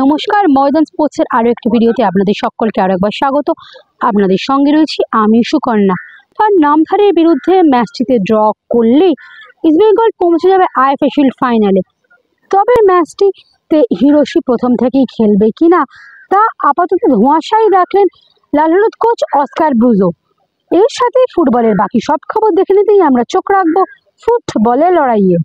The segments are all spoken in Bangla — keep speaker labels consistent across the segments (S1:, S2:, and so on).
S1: নমস্কার, ময়দান স্পোর্টসের আরও একটি ভিডিওতে আপনাদের সকলকে আরও একবার স্বাগত। আপনাদের সঙ্গে রয়েছি আমি সুকন্যা। আর নামধারীর বিরুদ্ধে ম্যাচটিতে ড্র করলেই ইস্টবেঙ্গল পৌঁছে যাবে আইএফএ শিল্ড ফাইনালে। তবে ম্যাচটিতে হিরোশি প্রথম থেকেই খেলবে কিনা তা আপাতত ধোঁয়াশাই রাখলেন লাল হলুদ কোচ অস্কার ব্রুজো। এর সাথে ফুটবলের বাকি সব খবর দেখে নিতেই আমরা চোখ রাখবো ফুটবলের লড়াইয়ে।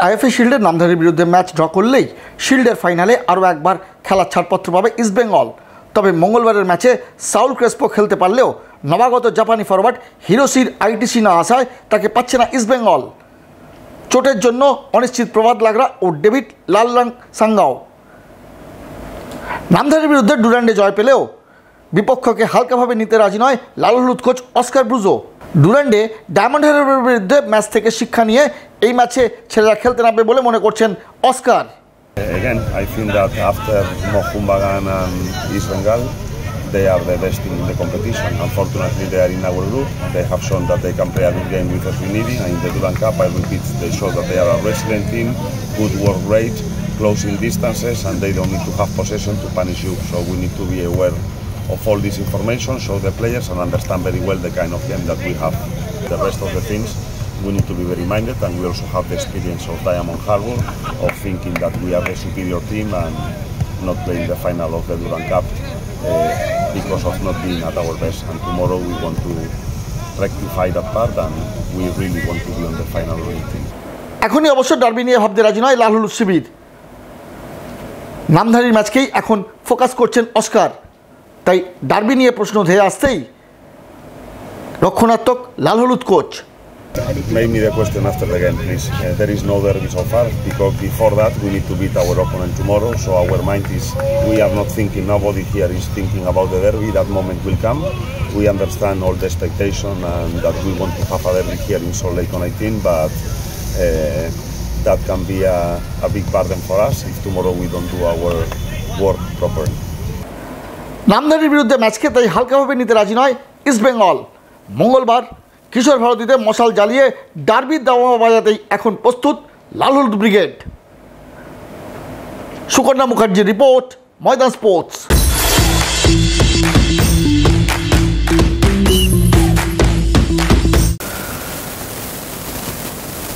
S2: আইএফএ শিল্ডের নামধারীর বিরুদ্ধে ম্যাচ ড্র করলেই শিল্ডের ফাইনালে আরও একবার খেলার ছাড়পত্র পাবে ইস্টবেঙ্গল। তবে মঙ্গলবারের ম্যাচে সাউল ক্রেসপো খেলতে পারলেও নবাগত জাপানি ফরওয়ার্ড হিরোশির আইটিসি না আসায় তাকে পাচ্ছে না ইস্টবেঙ্গল। চোটের জন্য অনিশ্চিত প্রভাত লাগরা ও ডেভিড লালরাং সাঙ্গাও। নামধারীর বিরুদ্ধে ডুরান্ডে জয় পেলেও বিপক্ষকে হালকাভাবে নিতে রাজি নয় লাল হলুদ কোচ অস্কার ব্রুজো। ডুরান্ডে ডায়মন্ড হারবারের বিরুদ্ধে ম্যাচ থেকে শিক্ষা নিয়ে এই ম্যাচে ছেলেরা খেলতে নামবে বলে মনে করছেন Oscar.
S3: Again, I think that after Mohun Bagan and East Bengal, they are the best team in the competition. Unfortunately, they are in our group. They have shown that they can play a good game with Trinity, and in the Duran Cup, I repeat, they show that they are a resilient team, good work rate, closing distances, and they don't need to have possession to punish you. So we need to be aware of all this information, show the players, and understand very well the kind of game that we have. The rest of the things, we need to be very minded, and we also have the experience of Diamond Harbour, of thinking that we are the superior team and not playing the final of the Duran Cup because of not being at our best. And tomorrow we want to rectify that part, and we really want to be on the final team.
S2: এখনই অবশ্য ডার্বি নিয়ে ভাবতে রাজি নয় লাল হলুদ শিবির। নামধারীর ম্যাচকেই এখন ফোকাস করছেন অস্কার। তাই ডার্বি নিয়ে প্রশ্ন ধেয়ে আসতেই রক্ষণাত্মক লাল হলুদ coach.
S3: Make me the question after the game, please. There is no derby so far, because before that we need to beat our opponent tomorrow. So our mind is, we are not thinking, nobody here is thinking about the derby. That moment will come. We understand all the expectation and that we want to have a derby here in Salt Lake on 18, but that can be a big burden for us if tomorrow we don't do our work properly.
S2: নামধারীর বিরুদ্ধে ম্যাচকে তাই হালকাভাবে নিতে রাজি নয় ইস্টবেঙ্গল। মঙ্গলবার কিশোর ভারতীতে মশাল জ্বালিয়ে ডার্বির দাওয়া বাজাতেই এখন প্রস্তুত লাল হলুদ ব্রিগেড। সুকন্যা মুখার্জির রিপোর্ট, ময়দান স্পোর্টস।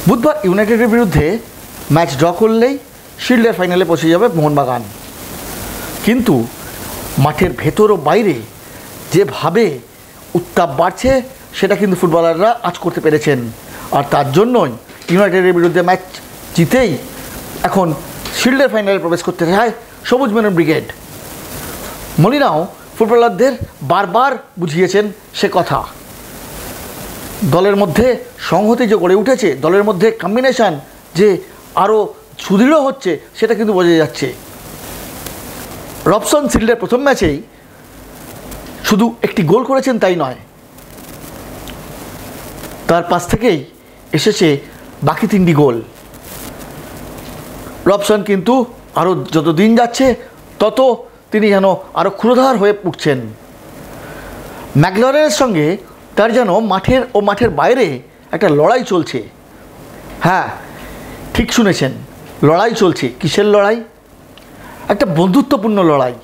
S2: বুধবার ইউনাইটেডের বিরুদ্ধে ম্যাচ ড্র করলেই শিল্ডের ফাইনালে পৌঁছে যাবে মোহনবাগান। কিন্তু মাঠের ভেতর ও বাইরে যেভাবে উত্তাপ বাড়ছে সেটা কিন্তু ফুটবলাররা আজ করতে পেরেছেন। আর তার জন্যই ইউনাইটেডের বিরুদ্ধে ম্যাচ জিতেই এখন শিল্ডের ফাইনালে প্রবেশ করতে চায় সবুজ মেরুন ব্রিগেড। মলিনাও ফুটবলারদের বারবার বুঝিয়েছেন সে কথা। দলের মধ্যে সংহতি যে গড়ে উঠেছে, দলের মধ্যে কম্বিনেশান যে আরও সুদৃঢ় হচ্ছে সেটা কিন্তু বোঝা যাচ্ছে। রবসন শিল্ডের প্রথম ম্যাচেই শুধু একটি গোল করেছেন তাই নয়, তার পাশ থেকেই এসেছে বাকি 3টি গোল। রবসন কিন্তু আরও যত দিন যাচ্ছে তত তিনি যেন আরও ক্ষুরধার হয়ে উঠছেন। ম্যাকলরেনের সঙ্গে তার যেন মাঠের বাইরে একটা লড়াই চলছে। হ্যাঁ, ঠিক শুনেছেন, লড়াই চলছে। কিসের লড়াই? একটা বন্ধুত্বপূর্ণ লড়াই।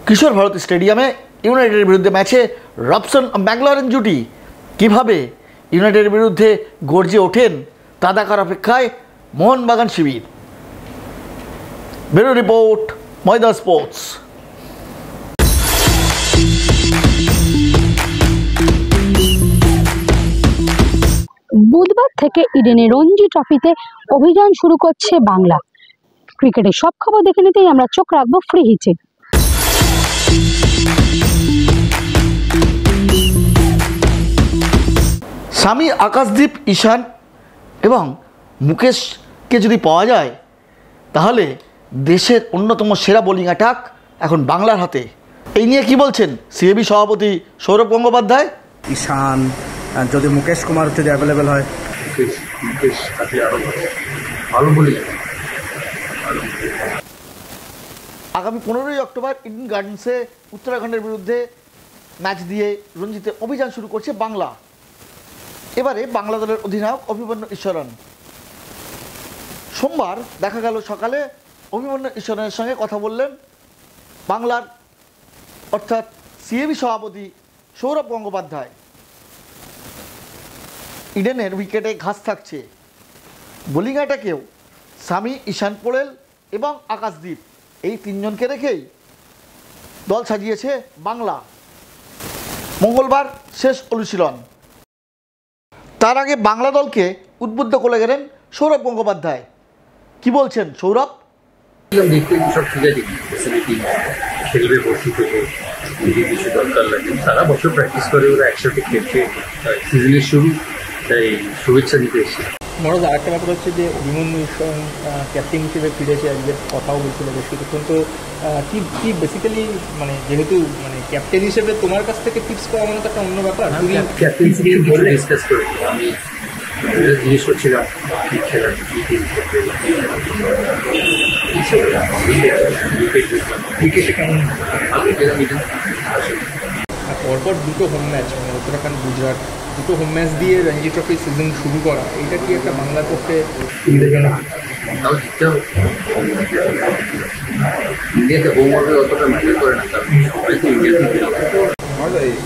S2: কিশোর ভারতী স্টেডিয়ামে ইউনাইটেডের বিরুদ্ধে ম্যাচে রবসন ও ম্যাকলরেন জুটি কীভাবে ইউনাইটেডের বিরুদ্ধে গর্জে ওঠেন তা দেখার অপেক্ষায় মোহনবাগান শিবির। ব্যুরো রিপোর্ট, ময়দান স্পোর্টস।
S1: বুধবার থেকে ইডেনে রঞ্জি ট্রফিতে অভিযান শুরু করছে বাংলা। ক্রিকেটের সব খবর দেখে নিতেই আমরা চোখ রাখবো ফ্রি হিটে।
S2: স্বামী আকাশদীপ, ঈশান এবং মুকেশকে যদি পাওয়া যায় তাহলে দেশের অন্যতম সেরা বোলিং অ্যাটাক এখন বাংলার হাতে। এই নিয়ে কি বলছেন সিএবি সভাপতি সৌরভ গঙ্গোপাধ্যায়?
S4: ঈশান, যদি মুকেশ কুমার যদি অ্যাভেলেবেল হয়,
S5: মুকেশ ভালো বোলিং।
S2: আগামী 15ই অক্টোবর ইডেন গার্ডেন্সে উত্তরাখণ্ডের বিরুদ্ধে ম্যাচ দিয়ে রঞ্জিতে অভিযান শুরু করছে বাংলা। এবারে বাংলা দলের অধিনায়ক অভিমন্যু ঈশ্বরন। সোমবার দেখা গেল সকালে অভিমন্যু ঈশ্বরনের সঙ্গে কথা বললেন বাংলার অর্থাৎ সিএবি সভাপতি সৌরভ গঙ্গোপাধ্যায়। ইডেনের উইকেটে ঘাস থাকছে, বোলিং অ্যাটাকেও সামি, ঈশান পোড়েল এবং আকাশদীপ এই তিনজনকে রেখেই দল সাজিয়েছে বাংলা। মঙ্গলবার শেষ অনুশীলন। তার আগে বাংলা দলকে উদ্বুদ্ধ করে গেলেন সৌরভ গঙ্গোপাধ্যায়। কি বলছেন সৌরভ?
S5: দেখতে সব ঠিক আছে, ফেসিলিটি খেলবে বসি থেকে যদি কিছু দরকার লাগে সারা বছর প্র্যাকটিস করে ওরা একসাথে খেলছে, সিজনের শুরু, তাই শুভেচ্ছা দিতে এসেছি।
S4: মনোজ, আরেকটা ব্যাপার হচ্ছে যে অভিমন্যু ঈশ্বর ক্যাপ্টেন হিসেবে ফিরেছে, আজকে কথাও বলছিল বেশ কিছুক্ষণ। তো কি বেসিক্যালি মানে যেহেতু মানে ক্যাপ্টেন হিসেবে তোমার কাছ থেকে টিপস পাওয়া মানে তো একটা অন্য ব্যাপার। তুমি
S5: ক্যাপ্টেন্সি কিছু ডিসকাস করেছি, আমি জিজ্ঞেস করছিলাম কি খেলার কি টিম ক্রিকেটে কেমন
S4: পরপর দুটো হোম ম্যাচ মানে উত্তরাখণ্ড গুজরাট দুটো হোম ম্যাচ দিয়ে রঞ্জি ট্রফি সিজন শুরু করা, এটা কি একটা বাংলার পক্ষে
S5: তাও জিততে হবে। ইন্ডিয়াতে হোম ওয়ার্কে অতটা ম্যাটার করে না, কারণ সবাই তো ইন্ডিয়াতে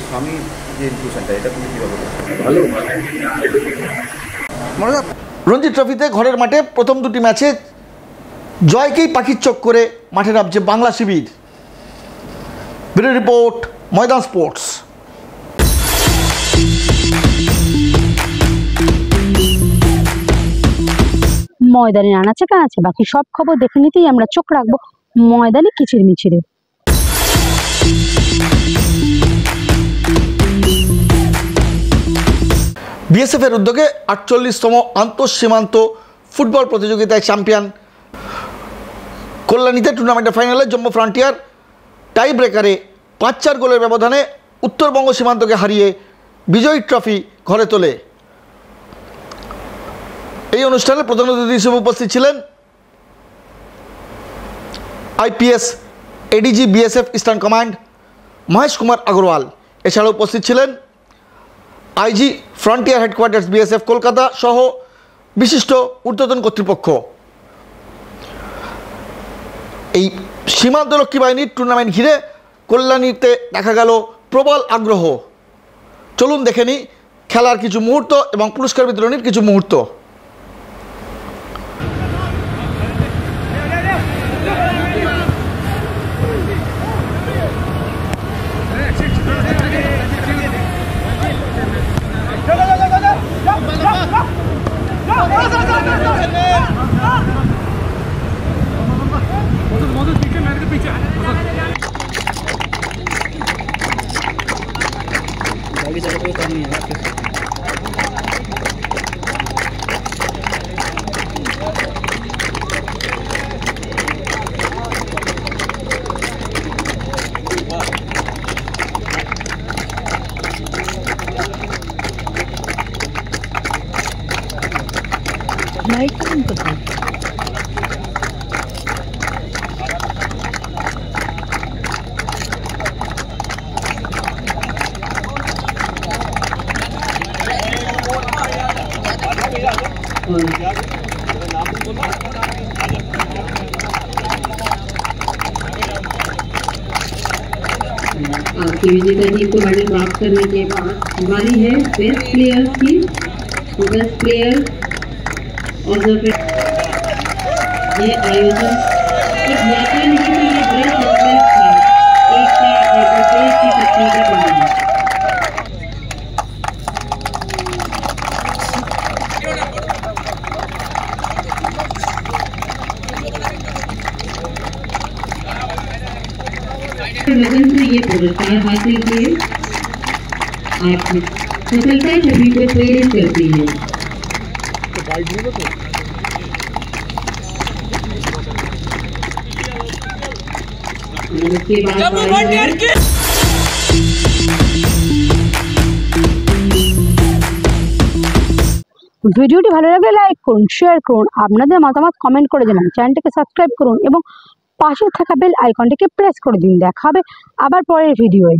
S3: স্বামী যে ইনক্লুশনটা এটা তুমি কীভাবে
S5: ভালো
S2: রঞ্জি ট্রফিতে ঘরের মাঠে প্রথম দুটি ম্যাচে জয়কেই পাখির চোখ করে মাঠে নামছে বাংলা শিবির। ব্যুরো রিপোর্ট, ময়দান স্পোর্টস।
S1: ময়দানে আনাচে কানাচে বাকি সব খবর দেখে নিতেই আমরা চোখ রাখবো ময়দানে কিচির মিচিরে।
S2: বিএসএফ এর উদ্যোগে 48তম আন্তঃসীমান্ত ফুটবল প্রতিযোগিতায় চ্যাম্পিয়ন কল্যাণীতে টুর্নামেন্টের ফাইনালে জম্মু ফ্রন্টিয়ার টাই ব্রেকারে 5-4 গোলের ব্যবধানে উত্তরবঙ্গ সীমান্তকে হারিয়ে বিজয়ী ট্রফি ঘরে তোলে। এই অনুষ্ঠানে প্রধান অতিথি হিসেবে উপস্থিত ছিলেন IPS ADG BSF eastern command Mahesh Kumar Agarwal. এছাড়াও উপস্থিত ছিলেন IG frontier headquarters BSF Kolkata সহ বিশিষ্ট ঊর্ধ্বতন কর্তৃপক্ষ। এই সীমান্তরক্ষী বাহিনীর টুর্নামেন্ট ঘিরে কল্যাণীতে দেখা গেল প্রবল আগ্রহ। চলুন দেখে নিই খেলার কিছু মুহূর্ত এবং পুরস্কার বিতরণের কিছু মুহূর্ত।
S6: आपके विजेता टीम को मेडल प्राप्त करने के बाद बारी है बेस्ट प्लेयर की। बेस्ट प्लेयर और ये आयोजन एक यात्रा नहीं थी, ये बड़े कॉम्प्लेक्स था, एक देश की शक्ति का प्रमाण। लगन से ये पुरस्कार हासिल किए, आपकी सफलता सभी को प्रेरित करती है। उसके बाद
S1: ভিডিওটি ভালো লাগলে লাইক করুন, শেয়ার করুন, আপনাদের মতামত কমেন্ট করে জানান, চ্যানেলটিকে সাবস্ক্রাইব করুন এবং পাশে থাকা বেল আইকনটিকে প্রেস করে দিন। দেখা হবে আবার পরের ভিডিওয়ে।